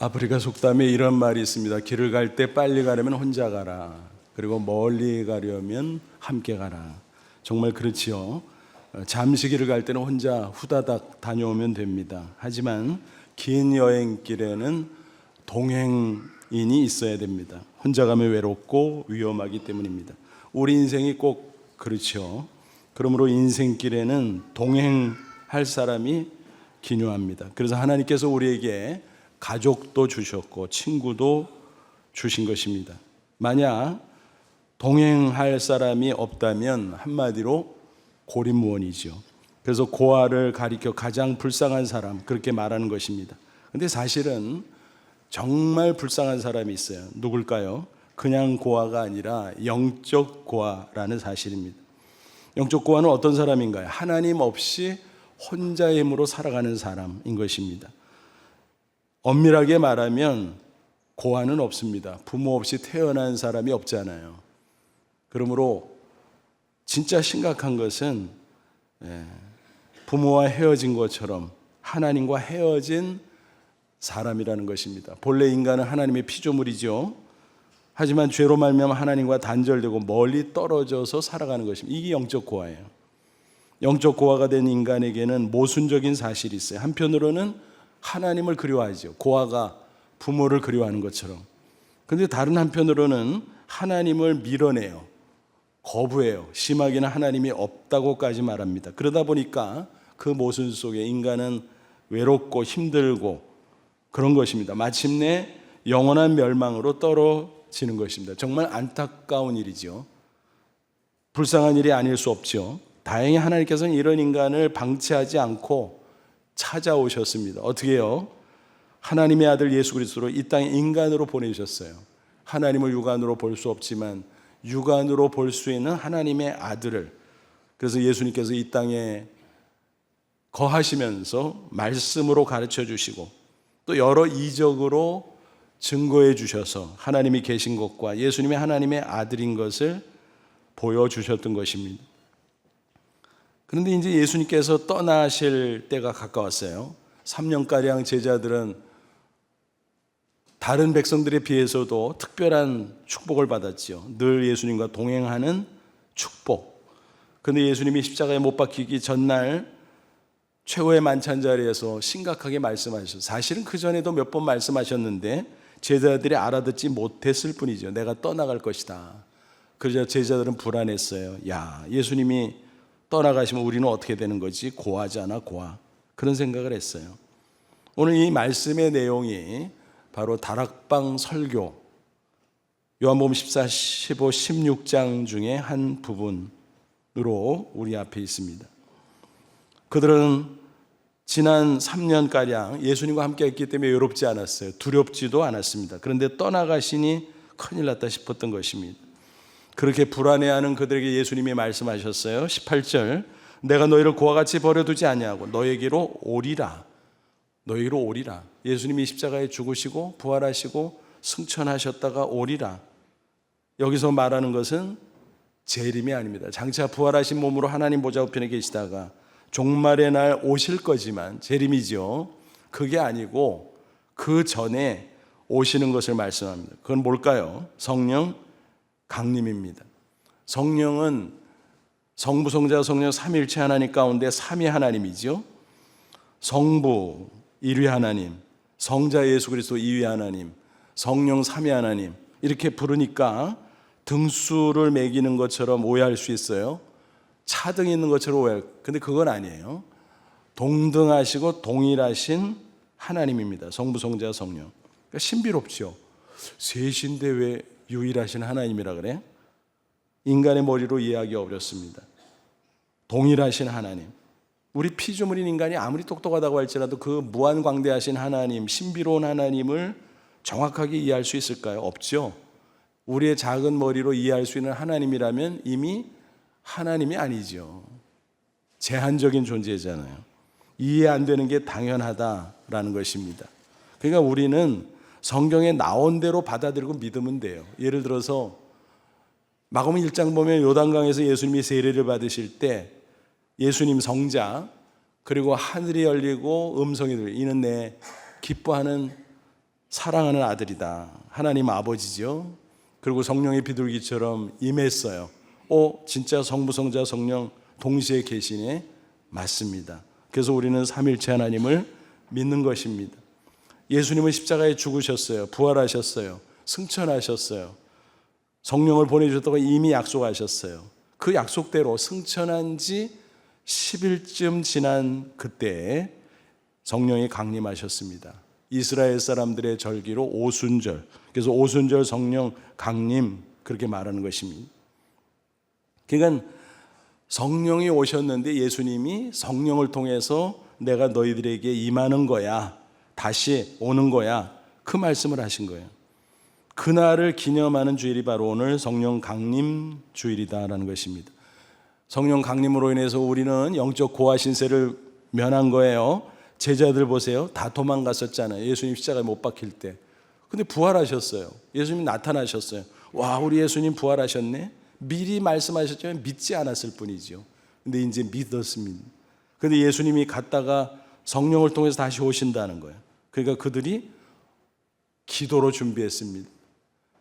아프리카 속담에 이런 말이 있습니다. 길을 갈 때 빨리 가려면 혼자 가라. 그리고 멀리 가려면 함께 가라. 정말 그렇지요. 잠시 길을 갈 때는 혼자 후다닥 다녀오면 됩니다. 하지만 긴 여행길에는 동행인이 있어야 됩니다. 혼자 가면 외롭고 위험하기 때문입니다. 우리 인생이 꼭 그렇죠. 그러므로 인생길에는 동행할 사람이 기묘합니다. 그래서 하나님께서 우리에게 가족도 주셨고 친구도 주신 것입니다. 만약 동행할 사람이 없다면 한마디로 고립무원이죠. 그래서 고아를 가리켜 가장 불쌍한 사람, 그렇게 말하는 것입니다. 근데 사실은 정말 불쌍한 사람이 있어요. 누굴까요? 그냥 고아가 아니라 영적 고아라는 사실입니다. 영적 고아는 어떤 사람인가요? 하나님 없이 혼자의 힘으로 살아가는 사람인 것입니다. 엄밀하게 말하면 고아는 없습니다. 부모 없이 태어난 사람이 없잖아요. 그러므로 진짜 심각한 것은 부모와 헤어진 것처럼 하나님과 헤어진 사람이라는 것입니다. 본래 인간은 하나님의 피조물이죠. 하지만 죄로 말미암아 하나님과 단절되고 멀리 떨어져서 살아가는 것입니다. 이게 영적 고아예요. 영적 고아가 된 인간에게는 모순적인 사실이 있어요. 한편으로는 하나님을 그리워하죠. 고아가 부모를 그리워하는 것처럼. 그런데 다른 한편으로는 하나님을 밀어내요. 거부해요. 심하게는 하나님이 없다고까지 말합니다. 그러다 보니까 그 모순 속에 인간은 외롭고 힘들고 그런 것입니다. 마침내 영원한 멸망으로 떨어지는 것입니다. 정말 안타까운 일이죠. 불쌍한 일이 아닐 수 없죠. 다행히 하나님께서는 이런 인간을 방치하지 않고 찾아오셨습니다. 어떻게 해요? 하나님의 아들 예수 그리스도로 이 땅에 인간으로 보내주셨어요. 하나님을 육안으로 볼 수 없지만 육안으로 볼 수 있는 하나님의 아들을, 그래서 예수님께서 이 땅에 거하시면서 말씀으로 가르쳐 주시고 또 여러 이적으로 증거해 주셔서 하나님이 계신 것과 예수님이 하나님의 아들인 것을 보여주셨던 것입니다. 그런데 이제 예수님께서 떠나실 때가 가까웠어요. 3년가량 제자들은 다른 백성들에 비해서도 특별한 축복을 받았죠. 늘 예수님과 동행하는 축복. 그런데 예수님이 십자가에 못 박히기 전날 최후의 만찬 자리에서 심각하게 말씀하셨어요. 사실은 그 전에도 몇 번 말씀하셨는데 제자들이 알아듣지 못했을 뿐이죠. 내가 떠나갈 것이다. 그러자 제자들은 불안했어요. 야, 예수님이 떠나가시면 우리는 어떻게 되는 거지? 고아잖아, 고아. 그런 생각을 했어요. 오늘 이 말씀의 내용이 바로 다락방 설교, 요한복음 14, 15, 16장 중에 한 부분으로 우리 앞에 있습니다. 그들은 지난 3년가량 예수님과 함께 했기 때문에 외롭지 않았어요. 두렵지도 않았습니다. 그런데 떠나가시니 큰일 났다 싶었던 것입니다. 그렇게 불안해하는 그들에게 예수님이 말씀하셨어요. 18절, 내가 너희를 고아같이 버려두지 아니하고 너에게로 오리라. 너희로 오리라. 예수님이 십자가에 죽으시고 부활하시고 승천하셨다가 오리라. 여기서 말하는 것은 재림이 아닙니다. 장차 부활하신 몸으로 하나님 보좌 우편에 계시다가 종말의 날 오실 거지만 재림이죠. 그게 아니고 그 전에 오시는 것을 말씀합니다. 그건 뭘까요? 성령 강림입니다. 성령은 성부, 성자, 성령 삼위일체 하나님 가운데 삼위 하나님이죠. 성부 1위 하나님, 성자 예수 그리스도 2위 하나님, 성령 3위 하나님, 이렇게 부르니까 등수를 매기는 것처럼 오해할 수 있어요. 차등이 있는 것처럼 오해할. 근데 그건 아니에요. 동등하시고 동일하신 하나님입니다. 성부, 성자, 성령. 그러니까 신비롭죠. 셋인데 왜 유일하신 하나님이라 그래? 인간의 머리로 이해하기 어렵습니다. 동일하신 하나님. 우리 피조물인 인간이 아무리 똑똑하다고 할지라도 그 무한광대하신 하나님, 신비로운 하나님을 정확하게 이해할 수 있을까요? 없죠. 우리의 작은 머리로 이해할 수 있는 하나님이라면 이미 하나님이 아니죠. 제한적인 존재잖아요. 이해 안 되는 게 당연하다라는 것입니다. 그러니까 우리는 성경에 나온 대로 받아들이고 믿으면 돼요. 예를 들어서 마가복음 1장 보면 요단강에서 예수님이 세례를 받으실 때 예수님 성자, 그리고 하늘이 열리고 음성이 들려, 이는 내 기뻐하는 사랑하는 아들이다. 하나님 아버지죠. 그리고 성령의 비둘기처럼 임했어요. 진짜 성부, 성자, 성령 동시에 계시네. 맞습니다. 그래서 우리는 삼일체 하나님을 믿는 것입니다. 예수님은 십자가에 죽으셨어요. 부활하셨어요. 승천하셨어요. 성령을 보내주셨다고 이미 약속하셨어요. 그 약속대로 승천한 지 10일쯤 지난 그때 성령이 강림하셨습니다. 이스라엘 사람들의 절기로 오순절. 그래서 오순절 성령 강림 그렇게 말하는 것입니다. 그러니까 성령이 오셨는데 예수님이 성령을 통해서 내가 너희들에게 임하는 거야. 다시 오는 거야. 그 말씀을 하신 거예요. 그날을 기념하는 주일이 바로 오늘 성령 강림 주일이다라는 것입니다. 성령 강림으로 인해서 우리는 영적 고아 신세를 면한 거예요. 제자들 보세요. 다 도망갔었잖아요. 예수님 십자가에 못 박힐 때. 근데 부활하셨어요. 예수님 나타나셨어요. 와, 우리 예수님 부활하셨네. 미리 말씀하셨지만 믿지 않았을 뿐이죠. 근데 이제 믿었습니다. 근데 예수님이 갔다가 성령을 통해서 다시 오신다는 거예요. 그러니까 그들이 기도로 준비했습니다.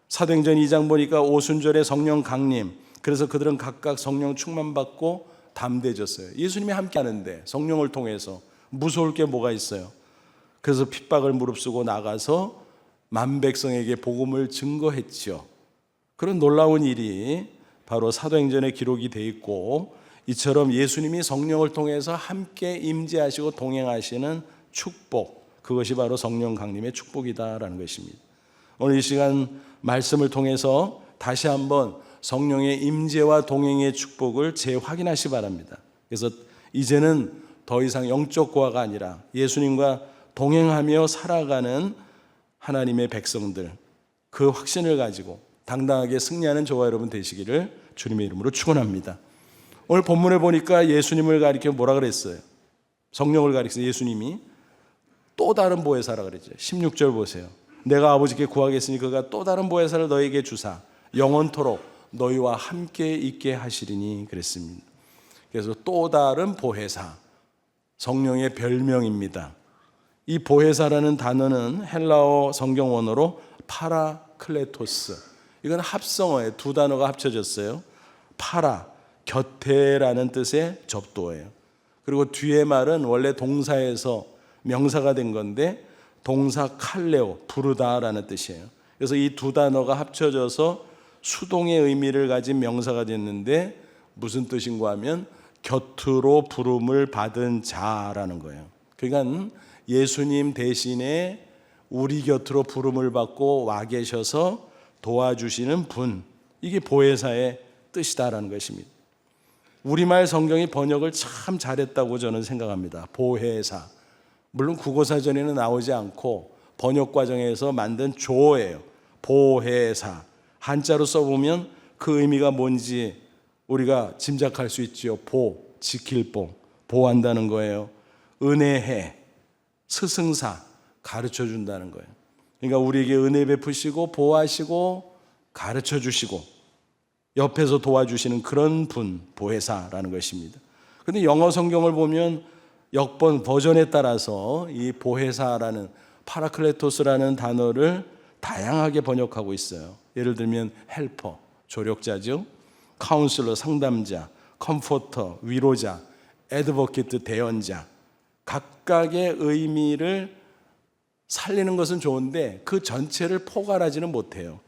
사도행전 2장 보니까 오순절에 성령 강림. 그래서 그들은 각각 성령 충만받고 담대해졌어요. 예수님이 함께 하는데 성령을 통해서 무서울 게 뭐가 있어요. 그래서 핍박을 무릅쓰고 나가서 만백성에게 복음을 증거했죠. 그런 놀라운 일이 바로 사도행전에 기록이 돼 있고, 이처럼 예수님이 성령을 통해서 함께 임재하시고 동행하시는 축복, 그것이 바로 성령 강림의 축복이다라는 것입니다. 오늘 이 시간 말씀을 통해서 다시 한번 성령의 임재와 동행의 축복을 재확인하시 바랍니다. 그래서 이제는 더 이상 영적 고아가 아니라 예수님과 동행하며 살아가는 하나님의 백성들, 그 확신을 가지고 당당하게 승리하는 저와 여러분 되시기를 주님의 이름으로 축원합니다. 오늘 본문에 보니까 예수님을 가리켜 뭐라 그랬어요? 성령을 가리켜서 예수님이 또 다른 보혜사라 그랬죠. 16절 보세요. 내가 아버지께 구하겠으니 그가 또 다른 보혜사를 너에게 주사 영원토록 너희와 함께 있게 하시리니 그랬습니다. 그래서 또 다른 보혜사, 성령의 별명입니다. 이 보혜사라는 단어는 헬라어 성경 원어로 파라클레토스, 이건 합성어예요. 두 단어가 합쳐졌어요. 파라, 곁에라는 뜻의 접도예요. 그리고 뒤에 말은 원래 동사에서 명사가 된 건데 동사 칼레오, 부르다라는 뜻이에요. 그래서 이 두 단어가 합쳐져서 수동의 의미를 가진 명사가 됐는데 무슨 뜻인가 하면 곁으로 부름을 받은 자라는 거예요. 그러니까 예수님 대신에 우리 곁으로 부름을 받고 와 계셔서 도와주시는 분, 이게 보혜사의 뜻이다라는 것입니다. 우리말 성경이 번역을 참 잘했다고 저는 생각합니다. 보혜사. 물론 국어사전에는 나오지 않고 번역 과정에서 만든 조어예요. 보혜사. 한자로 써보면 그 의미가 뭔지 우리가 짐작할 수 있지요. 지킬 보호한다는 거예요. 은혜해, 스승사, 가르쳐 준다는 거예요. 그러니까 우리에게 은혜 베푸시고 보호하시고 가르쳐 주시고 옆에서 도와주시는 그런 분, 보혜사라는 것입니다. 그런데 영어 성경을 보면 역번 버전에 따라서 이 보혜사라는 파라클레토스라는 단어를 다양하게 번역하고 있어요. 예를 들면 헬퍼, 조력자죠. 카운슬러, 상담자, 컴포터, 위로자, 애드보케트, 대언자. 각각의 의미를 살리는 것은 좋은데 그 전체를 포괄하지는 못해요.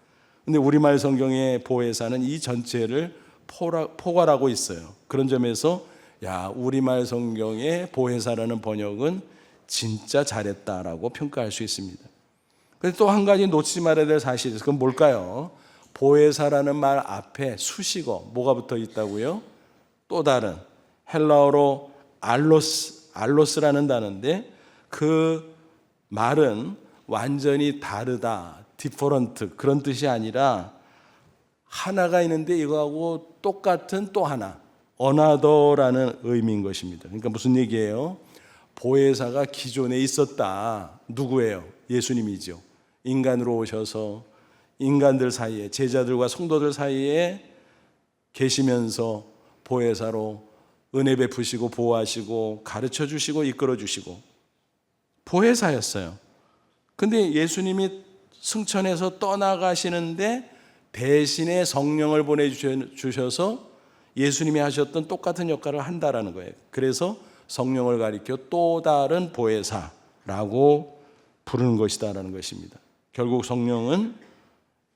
근데 우리말 성경의 보혜사는 이 전체를 포괄하고 있어요. 그런 점에서 우리말 성경의 보혜사라는 번역은 진짜 잘했다라고 평가할 수 있습니다. 그런데 또 한 가지 놓치지 말아야 될 사실이 있어요. 그건 뭘까요? 보혜사라는 말 앞에 수식어 뭐가 붙어 있다고요? 또 다른 헬라어로 알로스라는 단어인데 그 말은 완전히 다르다, 디퍼런트 그런 뜻이 아니라 하나가 있는데 이거하고 똑같은 또 하나, 어나더라는 의미인 것입니다. 그러니까 무슨 얘기예요? 보혜사가 기존에 있었다. 누구예요? 예수님이죠. 인간으로 오셔서 인간들 사이에, 제자들과 성도들 사이에 계시면서 보혜사로 은혜 베푸시고 보호하시고 가르쳐 주시고 이끌어 주시고 보혜사였어요. 근데 예수님이 승천해서 떠나가시는데 대신에 성령을 보내주셔서 예수님이 하셨던 똑같은 역할을 한다라는 거예요. 그래서 성령을 가리켜 또 다른 보혜사라고 부르는 것이다라는 것입니다. 결국 성령은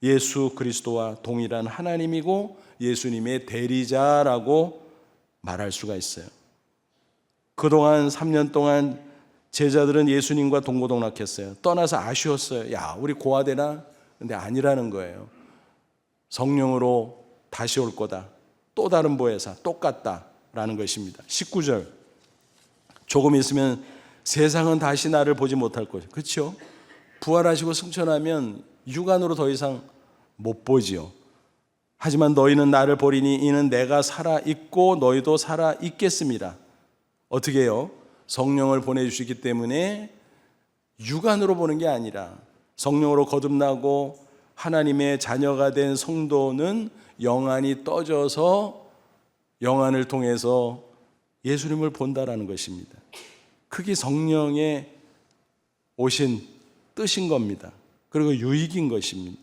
예수 그리스도와 동일한 하나님이고 예수님의 대리자라고 말할 수가 있어요. 그동안 3년 동안 제자들은 예수님과 동고동락했어요. 떠나서 아쉬웠어요. 야, 우리 고아되나? 근데 아니라는 거예요. 성령으로 다시 올 거다. 또 다른 보혜사, 똑같다라는 것입니다. 19절. 조금 있으면 세상은 다시 나를 보지 못할 것이요. 그렇죠? 부활하시고 승천하면 육안으로 더 이상 못 보지요. 하지만 너희는 나를 보리니 이는 내가 살아있고 너희도 살아있겠습니다. 어떻게 해요? 성령을 보내주시기 때문에 육안으로 보는 게 아니라 성령으로 거듭나고 하나님의 자녀가 된 성도는 영안이 떠져서 영안을 통해서 예수님을 본다라는 것입니다. 그게 성령의 오신 뜻인 겁니다. 그리고 유익인 것입니다.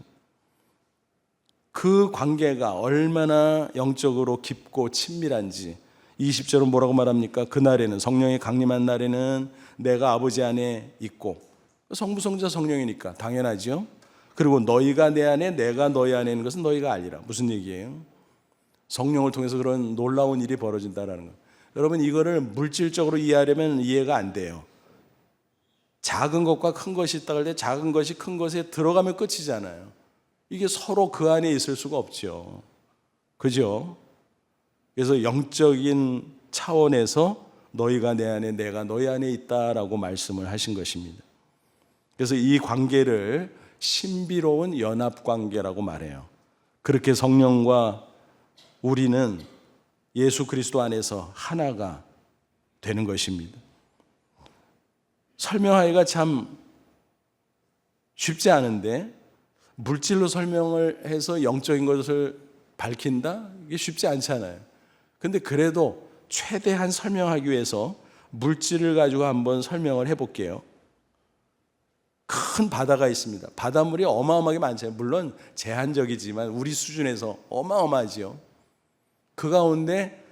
그 관계가 얼마나 영적으로 깊고 친밀한지 20절은 뭐라고 말합니까? 그날에는, 성령이 강림한 날에는 내가 아버지 안에 있고, 성부 성자 성령이니까 당연하죠. 그리고 너희가 내 안에 내가 너희 안에 있는 것은 너희가 알리라. 무슨 얘기예요? 성령을 통해서 그런 놀라운 일이 벌어진다는 거. 여러분, 이거를 물질적으로 이해하려면 이해가 안 돼요. 작은 것과 큰 것이 있다 할 때 작은 것이 큰 것에 들어가면 끝이잖아요. 이게 서로 그 안에 있을 수가 없죠. 그죠? 그래서 영적인 차원에서 너희가 내 안에 내가 너희 안에 있다라고 말씀을 하신 것입니다. 그래서 이 관계를 신비로운 연합관계라고 말해요. 그렇게 성령과 우리는 예수 그리스도 안에서 하나가 되는 것입니다. 설명하기가 참 쉽지 않은데 물질로 설명을 해서 영적인 것을 밝힌다? 이게 쉽지 않잖아요. 근데 그래도 최대한 설명하기 위해서 물질을 가지고 한번 설명을 해볼게요. 큰 바다가 있습니다. 바닷물이 어마어마하게 많잖아요. 물론 제한적이지만 우리 수준에서 어마어마하지요. 그 가운데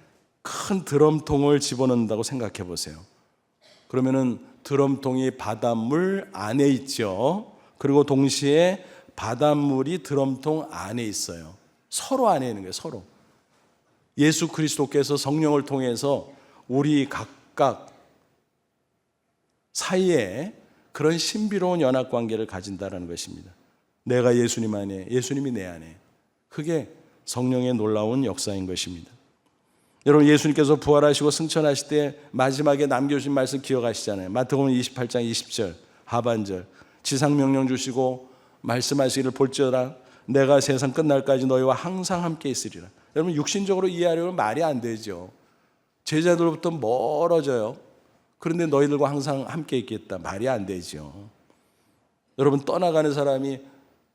큰 드럼통을 집어넣는다고 생각해 보세요. 그러면은 드럼통이 바닷물 안에 있죠. 그리고 동시에 바닷물이 드럼통 안에 있어요. 서로 안에 있는 거예요. 서로. 예수 그리스도께서 성령을 통해서 우리 각각 사이에 그런 신비로운 연합관계를 가진다는 것입니다. 내가 예수님 안에, 예수님이 내 안에. 그게 성령의 놀라운 역사인 것입니다. 여러분, 예수님께서 부활하시고 승천하실 때 마지막에 남겨주신 말씀 기억하시잖아요. 마태복음 28장 20절 하반절, 지상명령 주시고 말씀하시기를 볼지어다 내가 세상 끝날까지 너희와 항상 함께 있으리라. 여러분, 육신적으로 이해하려면 말이 안 되죠. 제자들로부터 멀어져요. 그런데 너희들과 항상 함께 있겠다. 말이 안 되죠. 여러분, 떠나가는 사람이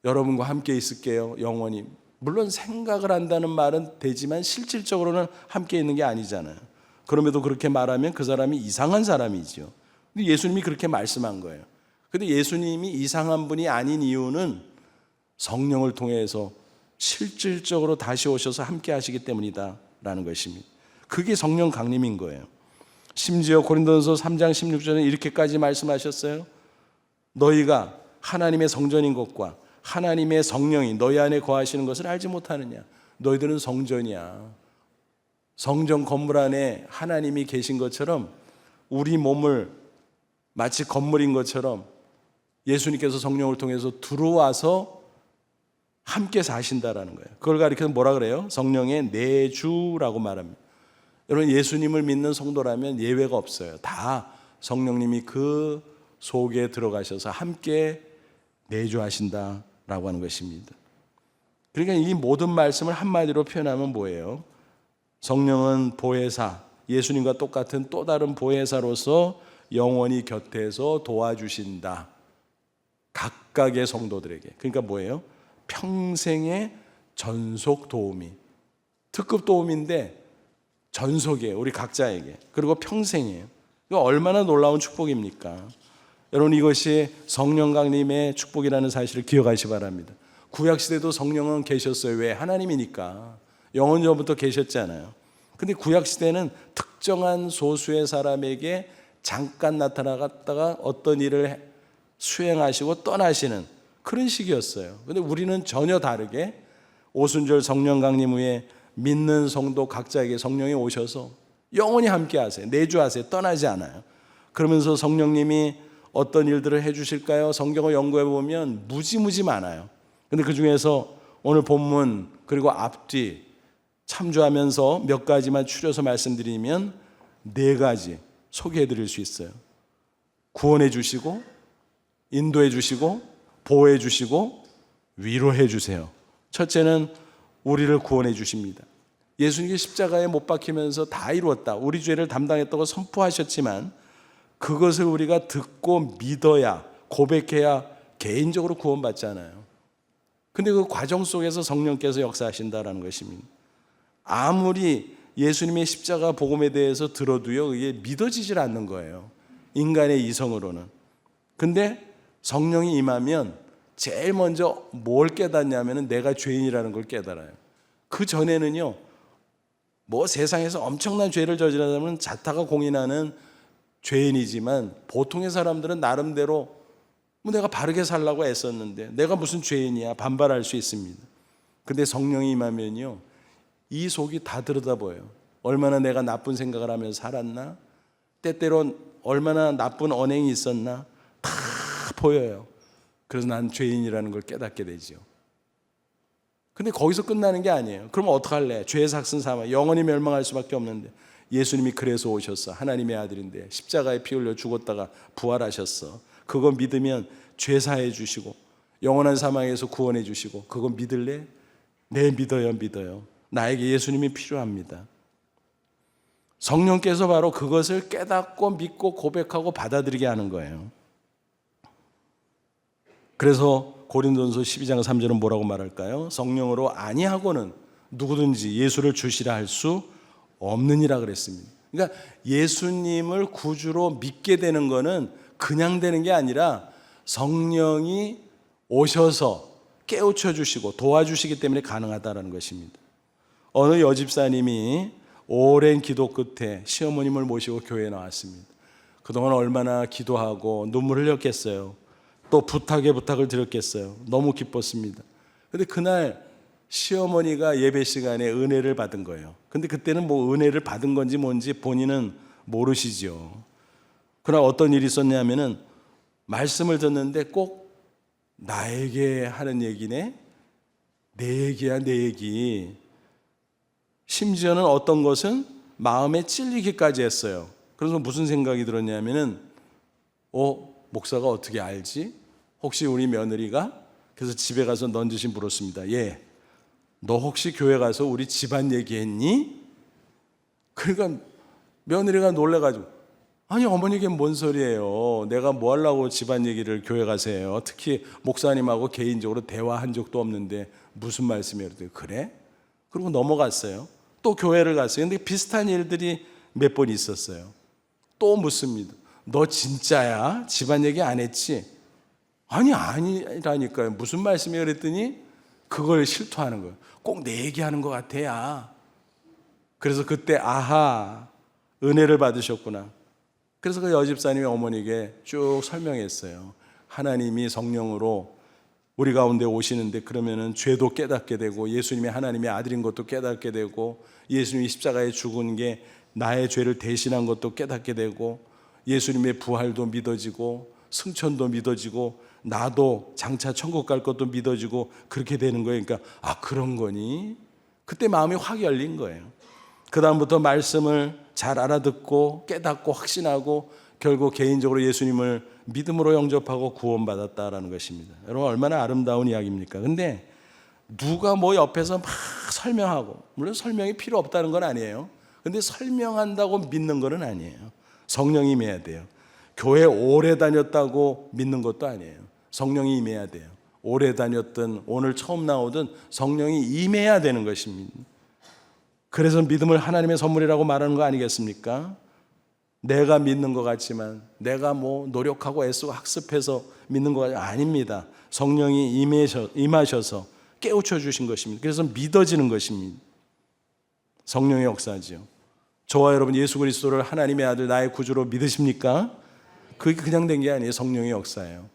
여러분과 함께 있을게요, 영원히. 물론 생각을 한다는 말은 되지만 실질적으로는 함께 있는 게 아니잖아요. 그럼에도 그렇게 말하면 그 사람이 이상한 사람이죠. 근데 예수님이 그렇게 말씀한 거예요. 근데 예수님이 이상한 분이 아닌 이유는 성령을 통해서 실질적으로 다시 오셔서 함께 하시기 때문이다 라는 것입니다. 그게 성령 강림인 거예요. 심지어 고린도전서 3장 16절에 이렇게까지 말씀하셨어요. 너희가 하나님의 성전인 것과 하나님의 성령이 너희 안에 거하시는 것을 알지 못하느냐. 너희들은 성전이야. 성전 건물 안에 하나님이 계신 것처럼 우리 몸을 마치 건물인 것처럼 예수님께서 성령을 통해서 들어와서 함께 사신다라는 거예요. 그걸 가리켜서 뭐라 그래요? 성령의 내주라고 말합니다. 여러분, 예수님을 믿는 성도라면 예외가 없어요. 다 성령님이 그 속에 들어가셔서 함께 내주하신다라고 하는 것입니다. 그러니까 이 모든 말씀을 한마디로 표현하면 뭐예요? 성령은 보혜사, 예수님과 똑같은 또 다른 보혜사로서 영원히 곁에서 도와주신다. 각각의 성도들에게. 그러니까 뭐예요? 평생의 전속 도우미. 특급 도움인데 전속이에요. 우리 각자에게. 그리고 평생이에요. 이거 얼마나 놀라운 축복입니까? 여러분, 이것이 성령 강림의 축복이라는 사실을 기억하시기 바랍니다. 구약시대도 성령은 계셨어요. 왜? 하나님이니까. 영원 전부터 계셨잖아요. 근데 구약시대는 특정한 소수의 사람에게 잠깐 나타나갔다가 어떤 일을 수행하시고 떠나시는 그런 시기였어요. 근데 우리는 전혀 다르게 오순절 성령 강림 후에 믿는 성도 각자에게 성령이 오셔서 영원히 함께 하세요. 내주하세요. 떠나지 않아요. 그러면서 성령님이 어떤 일들을 해주실까요? 성경을 연구해 보면 무지무지 많아요. 근데 그 중에서 오늘 본문 그리고 앞뒤 참조하면서 몇 가지만 추려서 말씀드리면 4가지 소개해 드릴 수 있어요. 구원해 주시고, 인도해 주시고, 보호해 주시고, 위로해 주세요. 첫째는 우리를 구원해 주십니다. 예수님이 십자가에 못 박히면서 다 이루었다, 우리 죄를 담당했다고 선포하셨지만 그것을 우리가 듣고 믿어야, 고백해야 개인적으로 구원받잖아요. 근데 그 과정 속에서 성령께서 역사하신다는 것입니다. 아무리 예수님의 십자가 복음에 대해서 들어도요, 이게 믿어지질 않는 거예요, 인간의 이성으로는. 근데 성령이 임하면 제일 먼저 뭘 깨닫냐면 내가 죄인이라는 걸 깨달아요. 그 전에는요, 뭐 세상에서 엄청난 죄를 저지르면 자타가 공인하는 죄인이지만 보통의 사람들은 나름대로 뭐 내가 바르게 살려고 애썼는데 내가 무슨 죄인이야 반발할 수 있습니다. 근데 성령이 임하면요, 이 속이 다 들여다보여요. 얼마나 내가 나쁜 생각을 하면서 살았나, 때때론 얼마나 나쁜 언행이 있었나 다 보여요. 그래서 난 죄인이라는 걸 깨닫게 되죠. 근데 거기서 끝나는 게 아니에요. 그럼 어떡할래? 죄의 삭슨 삼아 영원히 멸망할 수밖에 없는데 예수님이 그래서 오셨어. 하나님의 아들인데 십자가에 피 흘려 죽었다가 부활하셨어. 그거 믿으면 죄 사해 주시고 영원한 사망에서 구원해 주시고, 그거 믿을래? 네, 믿어요. 나에게 예수님이 필요합니다. 성령께서 바로 그것을 깨닫고 믿고 고백하고 받아들이게 하는 거예요. 그래서 고린도전서 12장 3절은 뭐라고 말할까요? 성령으로 아니하고는 누구든지 예수를 주시라 할 수 없느니라 그랬습니다. 그러니까 예수님을 구주로 믿게 되는 거는 그냥 되는 게 아니라 성령이 오셔서 깨우쳐 주시고 도와주시기 때문에 가능하다는 것입니다. 어느 여집사님이 오랜 기도 끝에 시어머님을 모시고 교회에 나왔습니다. 그동안 얼마나 기도하고 눈물을 흘렸겠어요. 또 부탁을 드렸겠어요. 너무 기뻤습니다. 근데 그날 시어머니가 예배 시간에 은혜를 받은 거예요. 근데 그때는 뭐 은혜를 받은 건지 뭔지 본인은 모르시죠. 그러나 어떤 일이 있었냐면은 말씀을 듣는데 꼭 나에게 하는 얘기네, 내 얘기야 내 얘기. 심지어는 어떤 것은 마음에 찔리기까지 했어요. 그래서 무슨 생각이 들었냐면은 목사가 어떻게 알지? 혹시 우리 며느리가? 그래서 집에 가서 넌지시 물었습니다. 예, 너 혹시 교회 가서 우리 집안 얘기했니? 그러니까 며느리가 놀래가지고, 아니 어머니께 뭔 소리예요? 내가 뭐 하려고 집안 얘기를 교회 가서 해요? 특히 목사님하고 개인적으로 대화한 적도 없는데 무슨 말씀이에요? 그래? 그리고 넘어갔어요. 또 교회를 갔어요. 근데 비슷한 일들이 몇 번 있었어요. 또 묻습니다. 너 진짜야? 집안 얘기 안 했지? 아니라니까요. 무슨 말씀이에요? 그랬더니 그걸 실토하는 거예요. 꼭 내 얘기하는 것 같아, 야. 그래서 그때 아하, 은혜를 받으셨구나. 그래서 그 여집사님이 어머니에게 쭉 설명했어요. 하나님이 성령으로 우리 가운데 오시는데 그러면은 죄도 깨닫게 되고 예수님이 하나님의 아들인 것도 깨닫게 되고 예수님이 십자가에 죽은 게 나의 죄를 대신한 것도 깨닫게 되고 예수님의 부활도 믿어지고 승천도 믿어지고 나도 장차 천국 갈 것도 믿어지고 그렇게 되는 거예요. 그러니까 그런 거니? 그때 마음이 확 열린 거예요. 그 다음부터 말씀을 잘 알아듣고 깨닫고 확신하고 결국 개인적으로 예수님을 믿음으로 영접하고 구원받았다라는 것입니다. 여러분, 얼마나 아름다운 이야기입니까? 근데 누가 뭐 옆에서 막 설명하고, 물론 설명이 필요 없다는 건 아니에요. 근데 설명한다고 믿는 건 아니에요. 성령이 임해야 돼요. 교회 오래 다녔다고 믿는 것도 아니에요. 성령이 임해야 돼요. 오래 다녔든 오늘 처음 나오든 성령이 임해야 되는 것입니다. 그래서 믿음을 하나님의 선물이라고 말하는 거 아니겠습니까? 내가 믿는 것 같지만, 내가 뭐 노력하고 애쓰고 학습해서 믿는 것 같지만 아닙니다. 성령이 임하셔서 깨우쳐 주신 것입니다. 그래서 믿어지는 것입니다. 성령의 역사지요. 저와 여러분 예수 그리스도를 하나님의 아들 나의 구주로 믿으십니까? 그게 그냥 된 게 아니에요. 성령의 역사예요.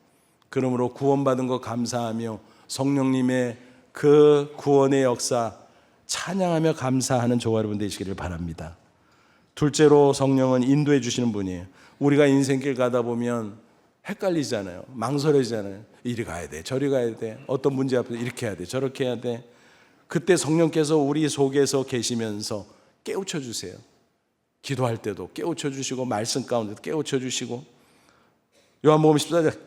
그러므로 구원받은 거 감사하며 성령님의 그 구원의 역사 찬양하며 감사하는 저와 여러분 되시기를 바랍니다. 둘째로 성령은 인도해 주시는 분이에요. 우리가 인생길 가다 보면 헷갈리잖아요. 망설여지잖아요. 이리 가야 돼, 저리 가야 돼, 어떤 문제 앞에서 이렇게 해야 돼, 저렇게 해야 돼. 그때 성령께서 우리 속에서 계시면서 깨우쳐 주세요. 기도할 때도 깨우쳐 주시고, 말씀 가운데도 깨우쳐 주시고. 요한복음 14장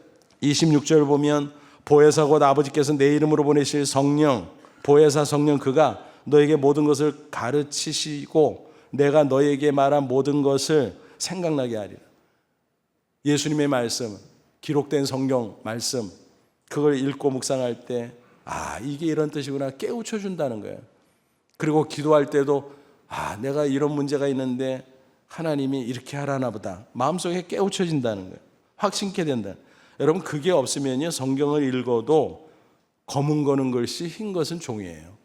26절 보면 보혜사 곧 아버지께서 내 이름으로 보내실 성령, 보혜사 성령, 그가 너에게 모든 것을 가르치시고 내가 너에게 말한 모든 것을 생각나게 하리라. 예수님의 말씀, 기록된 성경 말씀, 그걸 읽고 묵상할 때 이게 이런 뜻이구나 깨우쳐 준다는 거예요. 그리고 기도할 때도 내가 이런 문제가 있는데 하나님이 이렇게 하라나 보다, 마음속에 깨우쳐진다는 거예요. 확신케 된다. 여러분, 그게 없으면요, 성경을 읽어도 검은 거는 글씨, 흰 것은 종이에요.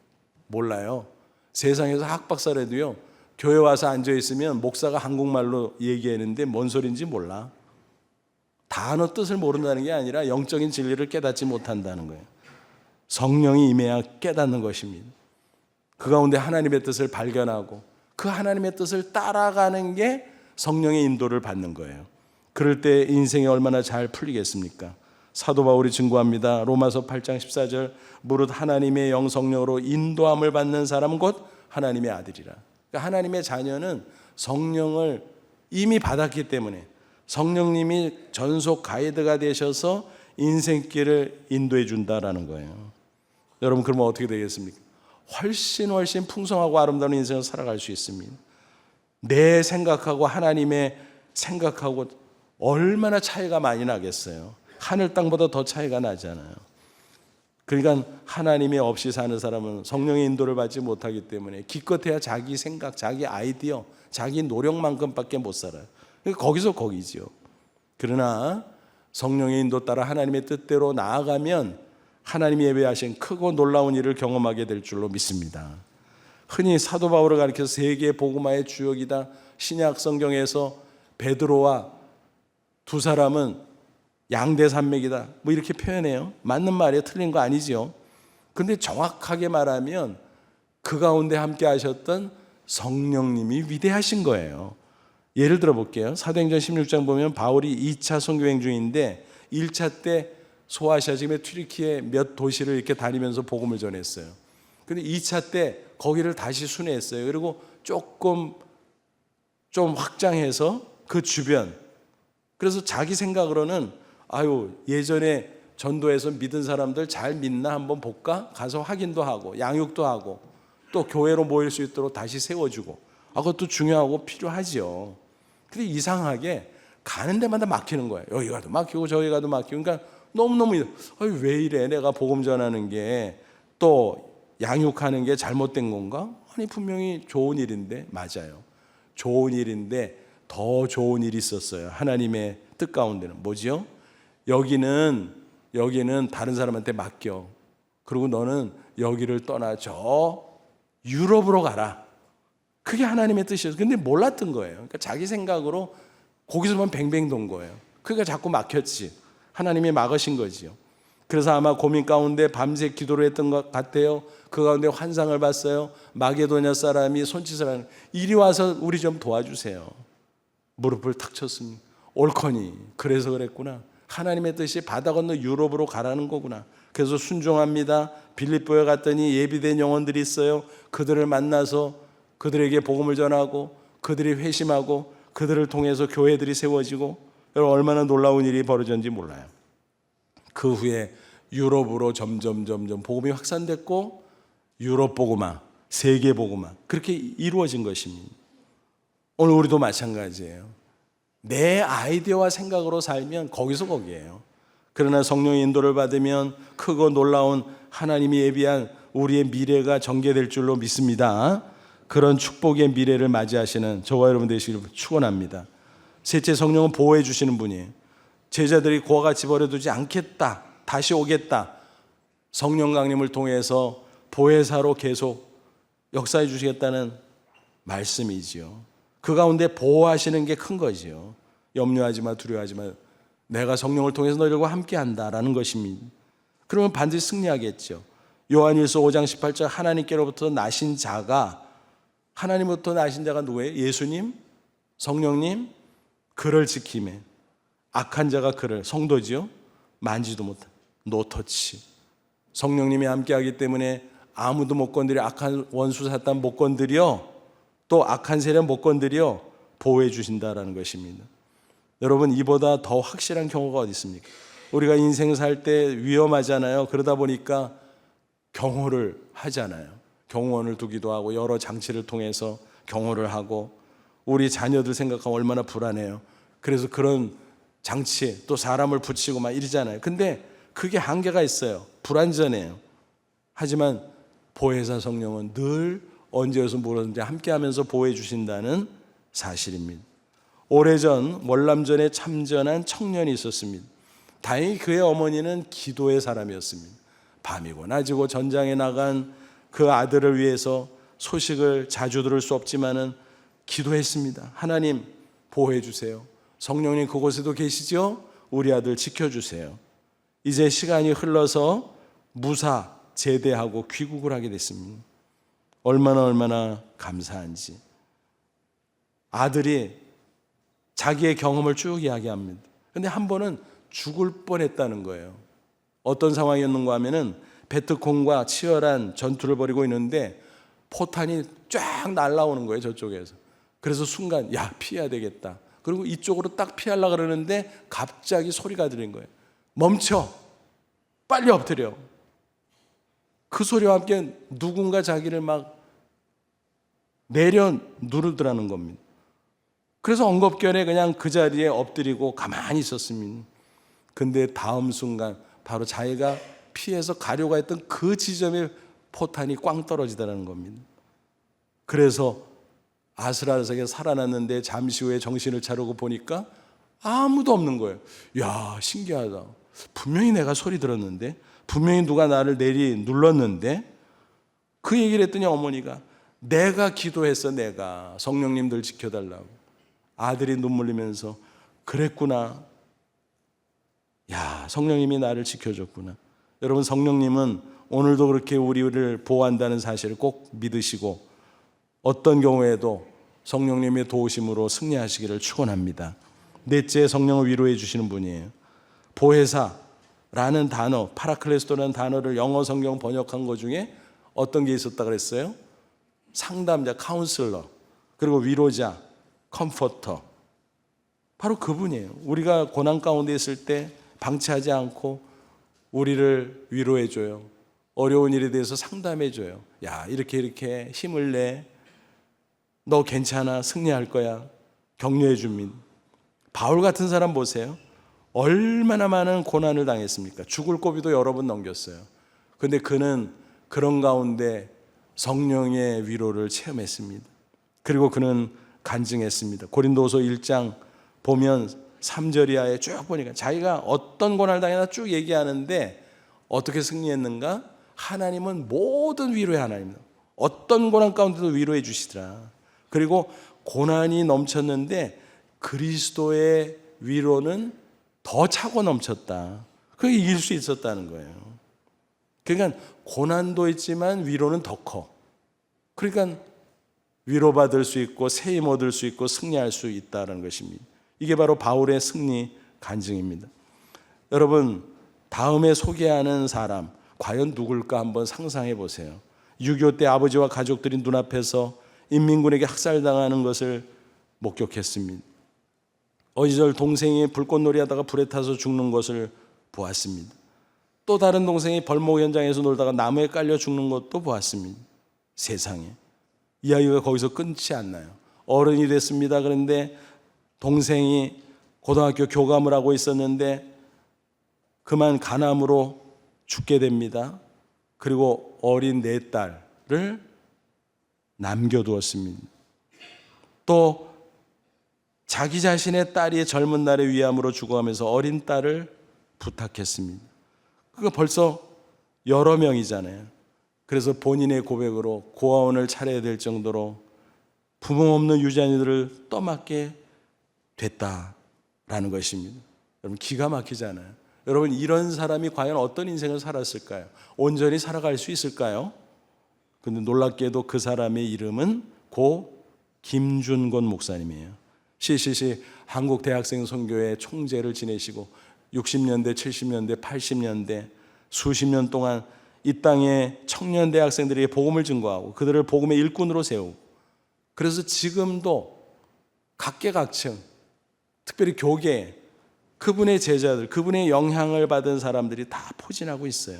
몰라요. 세상에서 학박사라도요, 교회 와서 앉아있으면 목사가 한국말로 얘기하는데 뭔 소리인지 몰라. 단어 뜻을 모른다는 게 아니라 영적인 진리를 깨닫지 못한다는 거예요. 성령이 임해야 깨닫는 것입니다. 그 가운데 하나님의 뜻을 발견하고 그 하나님의 뜻을 따라가는 게 성령의 인도를 받는 거예요. 그럴 때 인생이 얼마나 잘 풀리겠습니까? 사도 바울이 증거합니다. 로마서 8장 14절, 무릇 하나님의 영 성령으로 인도함을 받는 사람은 곧 하나님의 아들이라. 그러니까 하나님의 자녀는 성령을 이미 받았기 때문에 성령님이 전속 가이드가 되셔서 인생길을 인도해 준다라는 거예요. 여러분, 그러면 어떻게 되겠습니까? 훨씬 풍성하고 아름다운 인생을 살아갈 수 있습니다. 내 생각하고 하나님의 생각하고 얼마나 차이가 많이 나겠어요. 하늘 땅보다 더 차이가 나잖아요. 그러니까 하나님이 없이 사는 사람은 성령의 인도를 받지 못하기 때문에 기껏해야 자기 생각, 자기 아이디어, 자기 노력만큼밖에 못 살아요. 그러니까 거기서 거기지요. 그러나 성령의 인도 따라 하나님의 뜻대로 나아가면 하나님이 예배하신 크고 놀라운 일을 경험하게 될 줄로 믿습니다. 흔히 사도 바울을 가리켜서 세계 복음화의 주역이다, 신약 성경에서 베드로와 두 사람은 양대 산맥이다, 뭐 이렇게 표현해요. 맞는 말이에요. 틀린 거 아니지요. 근데 정확하게 말하면 그 가운데 함께 하셨던 성령님이 위대하신 거예요. 예를 들어 볼게요. 사도행전 16장 보면 바울이 2차 선교행 중인데 1차 때 소아시아, 지금의 튀르키예 몇 도시를 이렇게 다니면서 복음을 전했어요. 근데 2차 때 거기를 다시 순회했어요. 그리고 조금 좀 확장해서 그 주변, 그래서 자기 생각으로는 예전에 전도해서 믿은 사람들 잘 믿나 한번 볼까? 가서 확인도 하고 양육도 하고 또 교회로 모일 수 있도록 다시 세워주고, 그것도 중요하고 필요하지요. 근데 이상하게 가는 데마다 막히는 거예요. 여기 가도 막히고 저기 가도 막히고. 그러니까 너무너무 왜 이래, 내가 복음 전하는 게 또 양육하는 게 잘못된 건가? 아니, 분명히 좋은 일인데. 맞아요, 좋은 일인데 더 좋은 일이 있었어요. 하나님의 뜻 가운데는 뭐지요? 여기는 다른 사람한테 맡겨. 그리고 너는 여기를 떠나 저 유럽으로 가라. 그게 하나님의 뜻이었어요. 근데 몰랐던 거예요. 그러니까 자기 생각으로 거기서만 뱅뱅 돈 거예요. 그러니까 자꾸 막혔지. 하나님이 막으신 거지요. 그래서 아마 고민 가운데 밤새 기도를 했던 것 같아요. 그 가운데 환상을 봤어요. 마게도냐 사람이 손짓을 하는, 이리 와서 우리 좀 도와주세요. 무릎을 탁 쳤습니다. 옳거니 그래서 그랬구나. 하나님의 뜻이 바다 건너 유럽으로 가라는 거구나. 그래서 순종합니다. 빌립보에 갔더니 예비된 영혼들이 있어요. 그들을 만나서 그들에게 복음을 전하고 그들이 회심하고 그들을 통해서 교회들이 세워지고, 여러분 얼마나 놀라운 일이 벌어졌는지 몰라요. 그 후에 유럽으로 점점 복음이 확산됐고 유럽 복음화, 세계 복음화, 그렇게 이루어진 것입니다. 오늘 우리도 마찬가지예요. 내 아이디어와 생각으로 살면 거기서 거기에요. 그러나 성령의 인도를 받으면 크고 놀라운 하나님이 예비한 우리의 미래가 전개될 줄로 믿습니다. 그런 축복의 미래를 맞이하시는 저와 여러분 되시기를 축원합니다. 셋째, 성령은 보호해 주시는 분이에요. 제자들이 고와 같이 버려두지 않겠다, 다시 오겠다, 성령 강림을 통해서 보혜사로 계속 역사해 주시겠다는 말씀이지요. 그 가운데 보호하시는 게 큰 거지요. 염려하지 마, 두려워하지 마, 내가 성령을 통해서 너희들과 함께 한다라는 것입니다. 그러면 반드시 승리하겠죠. 요한일서 5장 18절, 하나님께로부터 나신 자가, 하나님부터 나신 자가 누구예요? 예수님, 성령님, 그를 지킴에 악한 자가 그를, 성도지요, 만지도 못한 노터치. 성령님이 함께하기 때문에 아무도 못 건드려, 악한 원수 사탄 못 건드려, 또 악한 세력 못 건드려 보호해 주신다라는 것입니다. 여러분, 이보다 더 확실한 경우가 어디 있습니까? 우리가 인생 살 때 위험하잖아요. 그러다 보니까 경호를 하잖아요. 경호원을 두기도 하고 여러 장치를 통해서 경호를 하고, 우리 자녀들 생각하면 얼마나 불안해요. 그래서 그런 장치에 또 사람을 붙이고 막 이러잖아요. 근데 그게 한계가 있어요. 불완전해요. 하지만 보혜사 성령은 늘 언제여서 뭐든지 함께하면서 보호해 주신다는 사실입니다. 오래전 월남전에 참전한 청년이 있었습니다. 다행히 그의 어머니는 기도의 사람이었습니다. 밤이고 낮이고 전장에 나간 그 아들을 위해서 소식을 자주 들을 수 없지만은 기도했습니다. 하나님 보호해 주세요. 성령님 그곳에도 계시죠? 우리 아들 지켜주세요. 이제 시간이 흘러서 무사 제대하고 귀국을 하게 됐습니다. 얼마나 감사한지. 아들이 자기의 경험을 쭉 이야기합니다. 근데 한 번은 죽을 뻔했다는 거예요. 어떤 상황이었는가 하면은 베트콩과 치열한 전투를 벌이고 있는데 포탄이 쫙 날아오는 거예요, 저쪽에서. 그래서 순간 야, 피해야 되겠다. 그리고 이쪽으로 딱 피하려고 그러는데 갑자기 소리가 들린 거예요. 멈춰! 빨리 엎드려! 그 소리와 함께 누군가 자기를 막 내려 누르더라는 겁니다. 그래서 엉겁결에 그냥 그 자리에 엎드리고 가만히 있었습니다. 근데 다음 순간 바로 자기가 피해서 가려고 했던 그 지점에 포탄이 꽝 떨어지더라는 겁니다. 그래서 아슬아슬하게 살아났는데 잠시 후에 정신을 차리고 보니까 아무도 없는 거예요. 야, 신기하다. 분명히 내가 소리 들었는데, 분명히 누가 나를 눌렀는데, 그 얘기를 했더니 어머니가 내가 기도했어, 내가 성령님들 지켜달라고. 아들이 눈물 흘리면서 그랬구나. 야, 성령님이 나를 지켜줬구나. 여러분, 성령님은 오늘도 그렇게 우리를 보호한다는 사실을 꼭 믿으시고 어떤 경우에도 성령님의 도우심으로 승리하시기를 축원합니다. 넷째, 성령을 위로해 주시는 분이에요. 보혜사라는 단어, 파라클레스토라는 단어를 영어 성경 번역한 것 중에 어떤 게 있었다 그랬어요? 상담자, 카운슬러, 그리고 위로자, 컴포터. 바로 그분이에요. 우리가 고난 가운데 있을 때 방치하지 않고 우리를 위로해 줘요. 어려운 일에 대해서 상담해 줘요. 야, 이렇게 힘을 내. 너 괜찮아. 승리할 거야. 격려해 줍니다. 바울 같은 사람 보세요. 얼마나 많은 고난을 당했습니까? 죽을 고비도 여러 번 넘겼어요. 근데 그는 그런 가운데 성령의 위로를 체험했습니다. 그리고 그는 간증했습니다. 고린도서 1장 보면 3절 이하에 쭉 보니까 자기가 어떤 고난을 당했나 쭉 얘기하는데 어떻게 승리했는가? 하나님은 모든 위로의 하나님입니다. 어떤 고난 가운데도 위로해 주시더라. 그리고 고난이 넘쳤는데 그리스도의 위로는 더 차고 넘쳤다. 그게 이길 수 있었다는 거예요. 그러니까 고난도 있지만 위로는 더 커. 그러니까 위로받을 수 있고 세임 얻을 수 있고 승리할 수 있다는 것입니다. 이게 바로 바울의 승리 간증입니다. 여러분, 다음에 소개하는 사람 과연 누굴까 한번 상상해 보세요. 6.25 때 아버지와 가족들이 눈앞에서 인민군에게 학살당하는 것을 목격했습니다. 어디절 동생이 불꽃놀이 하다가 불에 타서 죽는 것을 보았습니다. 또 다른 동생이 벌목 현장에서 놀다가 나무에 깔려 죽는 것도 보았습니다. 세상에. 이야기가 거기서 끊지 않나요? 어른이 됐습니다. 그런데 동생이 고등학교 교감을 하고 있었는데 그만 간암으로 죽게 됩니다. 그리고 어린 네 딸을 남겨두었습니다. 또 자기 자신의 딸이 젊은 날의 위암으로 죽어가면서 어린 딸을 부탁했습니다. 그거 벌써 여러 명이잖아요. 그래서 본인의 고백으로 고아원을 차려야 될 정도로 부모 없는 유자녀들을 떠맡게 됐다라는 것입니다. 여러분, 기가 막히잖아요. 여러분, 이런 사람이 과연 어떤 인생을 살았을까요? 온전히 살아갈 수 있을까요? 근데 놀랍게도 그 사람의 이름은 고 김준권 목사님이에요. CCC 한국 대학생 선교회 총재를 지내시고 60년대, 70년대, 80년대 수십 년 동안 이 땅의 청년 대학생들에게 복음을 증거하고 그들을 복음의 일꾼으로 세우고, 그래서 지금도 각계각층, 특별히 교계, 그분의 제자들, 그분의 영향을 받은 사람들이 다 포진하고 있어요.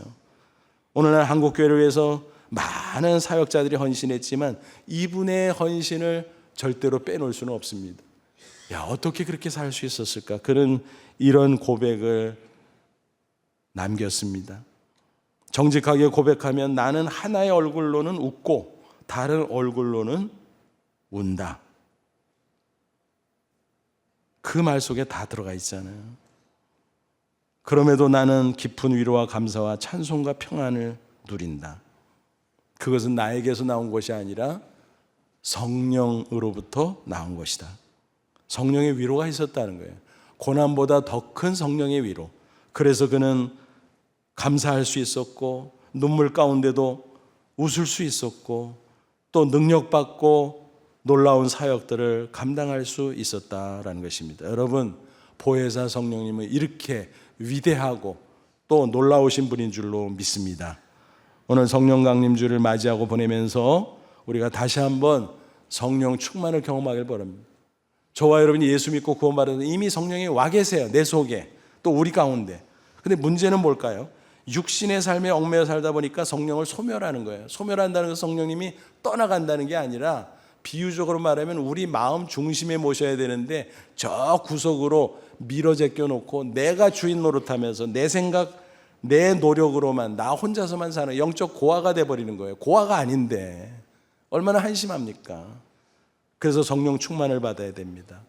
오늘날 한국교회를 위해서 많은 사역자들이 헌신했지만 이분의 헌신을 절대로 빼놓을 수는 없습니다. 야, 어떻게 그렇게 살 수 있었을까? 그런 이런 고백을 남겼습니다. 정직하게 고백하면 나는 하나의 얼굴로는 웃고 다른 얼굴로는 운다. 그 말 속에 다 들어가 있잖아요. 그럼에도 나는 깊은 위로와 감사와 찬송과 평안을 누린다. 그것은 나에게서 나온 것이 아니라 성령으로부터 나온 것이다. 성령의 위로가 있었다는 거예요. 고난보다 더 큰 성령의 위로. 그래서 그는 감사할 수 있었고 눈물 가운데도 웃을 수 있었고 또 능력받고 놀라운 사역들을 감당할 수 있었다라는 것입니다. 여러분, 보혜사 성령님은 이렇게 위대하고 또 놀라우신 분인 줄로 믿습니다. 오늘 성령 강림주를 맞이하고 보내면서 우리가 다시 한번 성령 충만을 경험하길 바랍니다. 저와 여러분이 예수 믿고 구원받아서 이미 성령이 와 계세요. 내 속에, 또 우리 가운데. 근데 문제는 뭘까요? 육신의 삶에 얽매여 살다 보니까 성령을 소멸하는 거예요. 소멸한다는 것은 성령님이 떠나간다는 게 아니라 비유적으로 말하면 우리 마음 중심에 모셔야 되는데 저 구석으로 밀어 제껴 놓고 내가 주인 노릇하면서 내 생각, 내 노력으로만 나 혼자서만 사는 영적 고아가 돼버리는 거예요. 고아가 아닌데 얼마나 한심합니까? 그래서 성령 충만을 받아야 됩니다.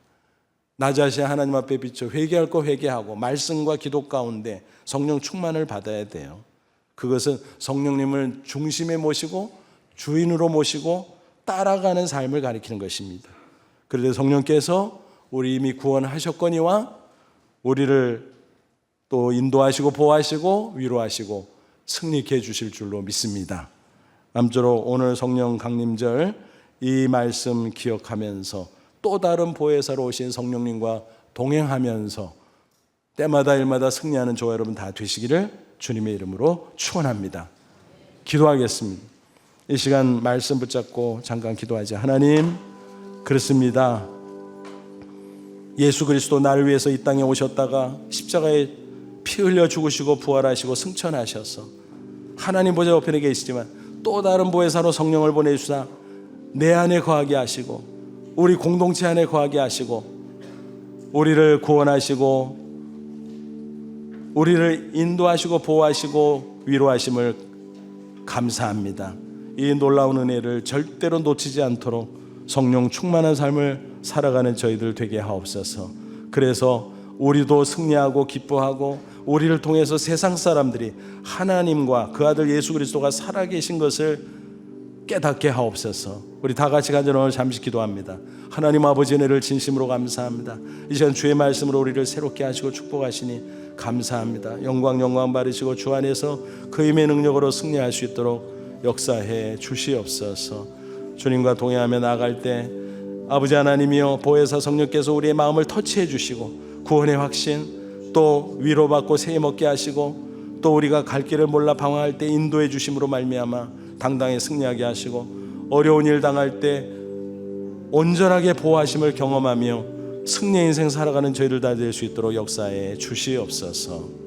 나 자신 하나님 앞에 비춰 회개할 거 회개하고 말씀과 기도 가운데 성령 충만을 받아야 돼요. 그것은 성령님을 중심에 모시고 주인으로 모시고 따라가는 삶을 가리키는 것입니다. 그런데 성령께서 우리 이미 구원하셨거니와 우리를 또 인도하시고 보호하시고 위로하시고 승리케 해주실 줄로 믿습니다. 아무쪼록 오늘 성령 강림절 이 말씀 기억하면서 또 다른 보혜사로 오신 성령님과 동행하면서 때마다 일마다 승리하는 저와 여러분 다 되시기를 주님의 이름으로 축원합니다. 기도하겠습니다. 이 시간 말씀 붙잡고 잠깐 기도하자. 하나님, 그렇습니다. 예수 그리스도 나를 위해서 이 땅에 오셨다가 십자가에 피 흘려 죽으시고 부활하시고 승천하셔서 하나님 보좌 우편에 계시지만 또 다른 보혜사로 성령을 보내주사 내 안에 거하게 하시고 우리 공동체 안에 거하게 하시고 우리를 구원하시고 우리를 인도하시고 보호하시고 위로하심을 감사합니다. 이 놀라운 은혜를 절대로 놓치지 않도록 성령 충만한 삶을 살아가는 저희들 되게 하옵소서. 그래서 우리도 승리하고 기뻐하고 우리를 통해서 세상 사람들이 하나님과 그 아들 예수 그리스도가 살아계신 것을 깨닫게 하옵소서. 우리 다 같이 간절히 오늘 잠시 기도합니다. 하나님 아버지 은혜를 진심으로 감사합니다. 이 시간 주의 말씀으로 우리를 새롭게 하시고 축복하시니 감사합니다. 영광 받으시고 주 안에서 그 힘의 능력으로 승리할 수 있도록 역사해 주시옵소서. 주님과 동행하며 나아갈 때 아버지 하나님이여 보혜사 성령께서 우리의 마음을 터치해 주시고 구원의 확신 또 위로받고 세임 얻게 하시고 또 우리가 갈 길을 몰라 방황할 때 인도해 주심으로 말미암아 당당히 승리하게 하시고 어려운 일 당할 때 온전하게 보호하심을 경험하며 승리의 인생 살아가는 저희들 다 될 수 있도록 역사해 주시옵소서.